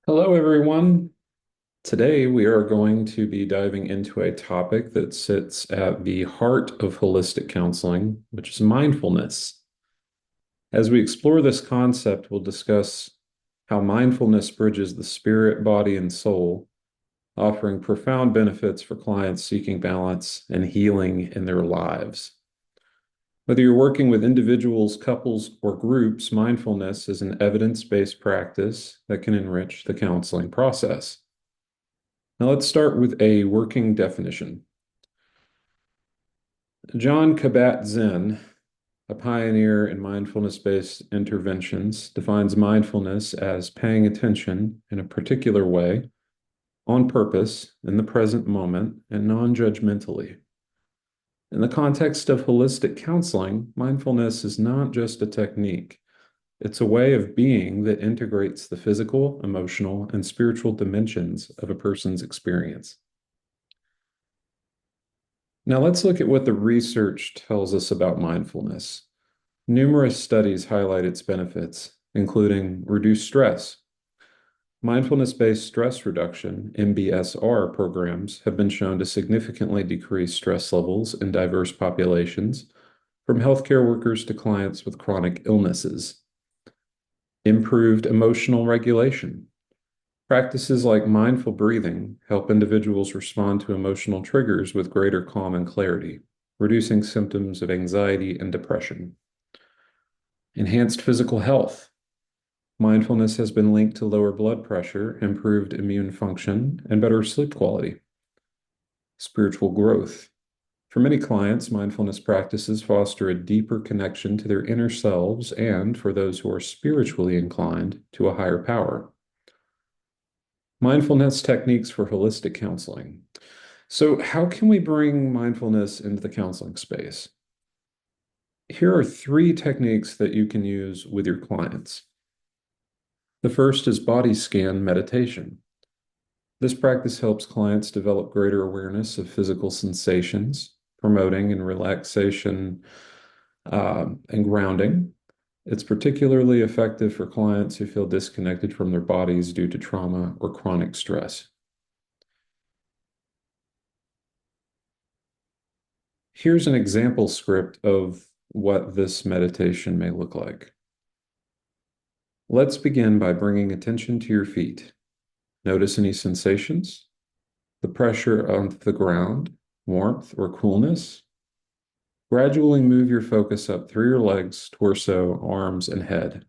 Hello, everyone. Today, we are going to be diving into a topic that sits at the heart of holistic counseling, which is mindfulness. As we explore this concept, we'll discuss how mindfulness bridges the spirit, body, and soul, offering profound benefits for clients seeking balance and healing in their lives. Whether you're working with individuals, couples, or groups, mindfulness is an evidence-based practice that can enrich the counseling process. Now let's start with a working definition. John Kabat-Zinn, a pioneer in mindfulness-based interventions, defines mindfulness as paying attention in a particular way, on purpose, in the present moment, and non-judgmentally. In the context of holistic counseling, mindfulness is not just a technique. It's a way of being that integrates the physical, emotional, and spiritual dimensions of a person's experience. Now let's look at what the research tells us about mindfulness. Numerous studies highlight its benefits, including reduced stress. Mindfulness-based stress reduction, MBSR programs, have been shown to significantly decrease stress levels in diverse populations, from healthcare workers to clients with chronic illnesses. Improved emotional regulation. Practices like mindful breathing help individuals respond to emotional triggers with greater calm and clarity, reducing symptoms of anxiety and depression. Enhanced physical health. Mindfulness has been linked to lower blood pressure, improved immune function, and better sleep quality. Spiritual growth. For many clients, mindfulness practices foster a deeper connection to their inner selves and, for those who are spiritually inclined, to a higher power. Mindfulness techniques for holistic counseling. So, how can we bring mindfulness into the counseling space? Here are three techniques that you can use with your clients. The first is body scan meditation. This practice helps clients develop greater awareness of physical sensations, promoting and relaxation and grounding. It's particularly effective for clients who feel disconnected from their bodies due to trauma or chronic stress. Here's an example script of what this meditation may look like. Let's begin by bringing attention to your feet. Notice any sensations, the pressure on the ground, warmth or coolness. Gradually move your focus up through your legs, torso, arms, and head,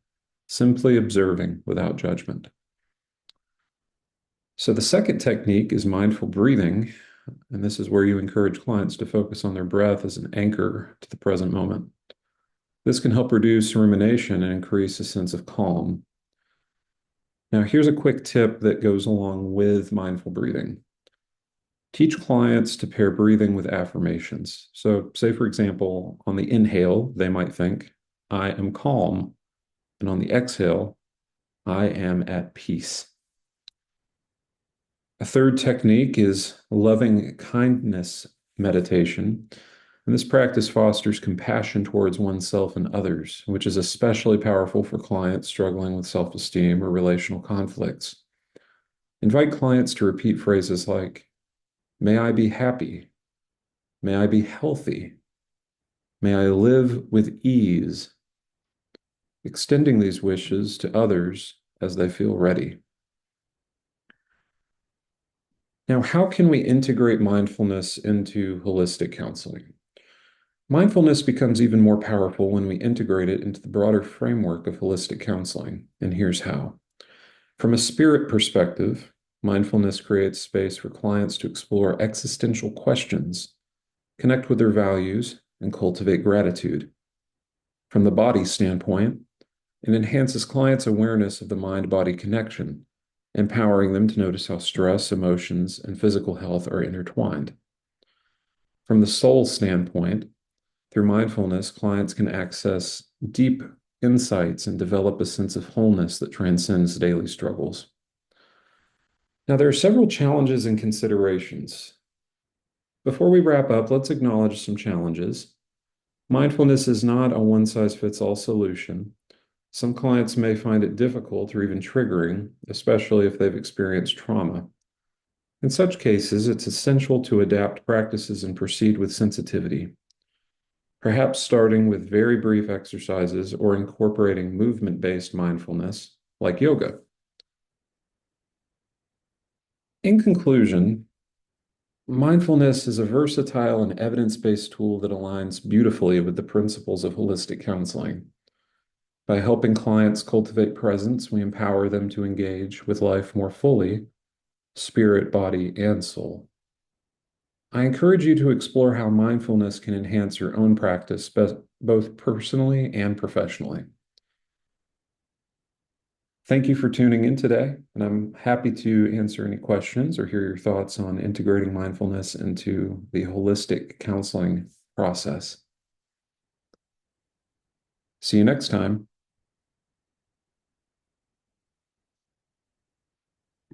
simply observing without judgment. So the second technique is mindful breathing, and this is where you encourage clients to focus on their breath as an anchor to the present moment. This can help reduce rumination and increase a sense of calm. Now, here's a quick tip that goes along with mindful breathing. Teach clients to pair breathing with affirmations. So, say, for example, on the inhale, they might think, I am calm. And on the exhale, I am at peace. A third technique is loving kindness meditation. And this practice fosters compassion towards oneself and others, which is especially powerful for clients struggling with self-esteem or relational conflicts. Invite clients to repeat phrases like, may I be happy? May I be healthy? May I live with ease? Extending these wishes to others as they feel ready. Now, how can we integrate mindfulness into holistic counseling? Mindfulness becomes even more powerful when we integrate it into the broader framework of holistic counseling, and here's how. From a spirit perspective, mindfulness creates space for clients to explore existential questions, connect with their values, and cultivate gratitude. From the body standpoint, it enhances clients' awareness of the mind-body connection, empowering them to notice how stress, emotions, and physical health are intertwined. From the soul standpoint, through mindfulness, clients can access deep insights and develop a sense of wholeness that transcends daily struggles. Now, there are several challenges and considerations. Before we wrap up, let's acknowledge some challenges. Mindfulness is not a one-size-fits-all solution. Some clients may find it difficult or even triggering, especially if they've experienced trauma. In such cases, it's essential to adapt practices and proceed with sensitivity, perhaps starting with very brief exercises or incorporating movement-based mindfulness like yoga. In conclusion, mindfulness is a versatile and evidence-based tool that aligns beautifully with the principles of holistic counseling. By helping clients cultivate presence, we empower them to engage with life more fully, spirit, body, and soul. I encourage you to explore how mindfulness can enhance your own practice, both personally and professionally. Thank you for tuning in today, and I'm happy to answer any questions or hear your thoughts on integrating mindfulness into the holistic counseling process. See you next time.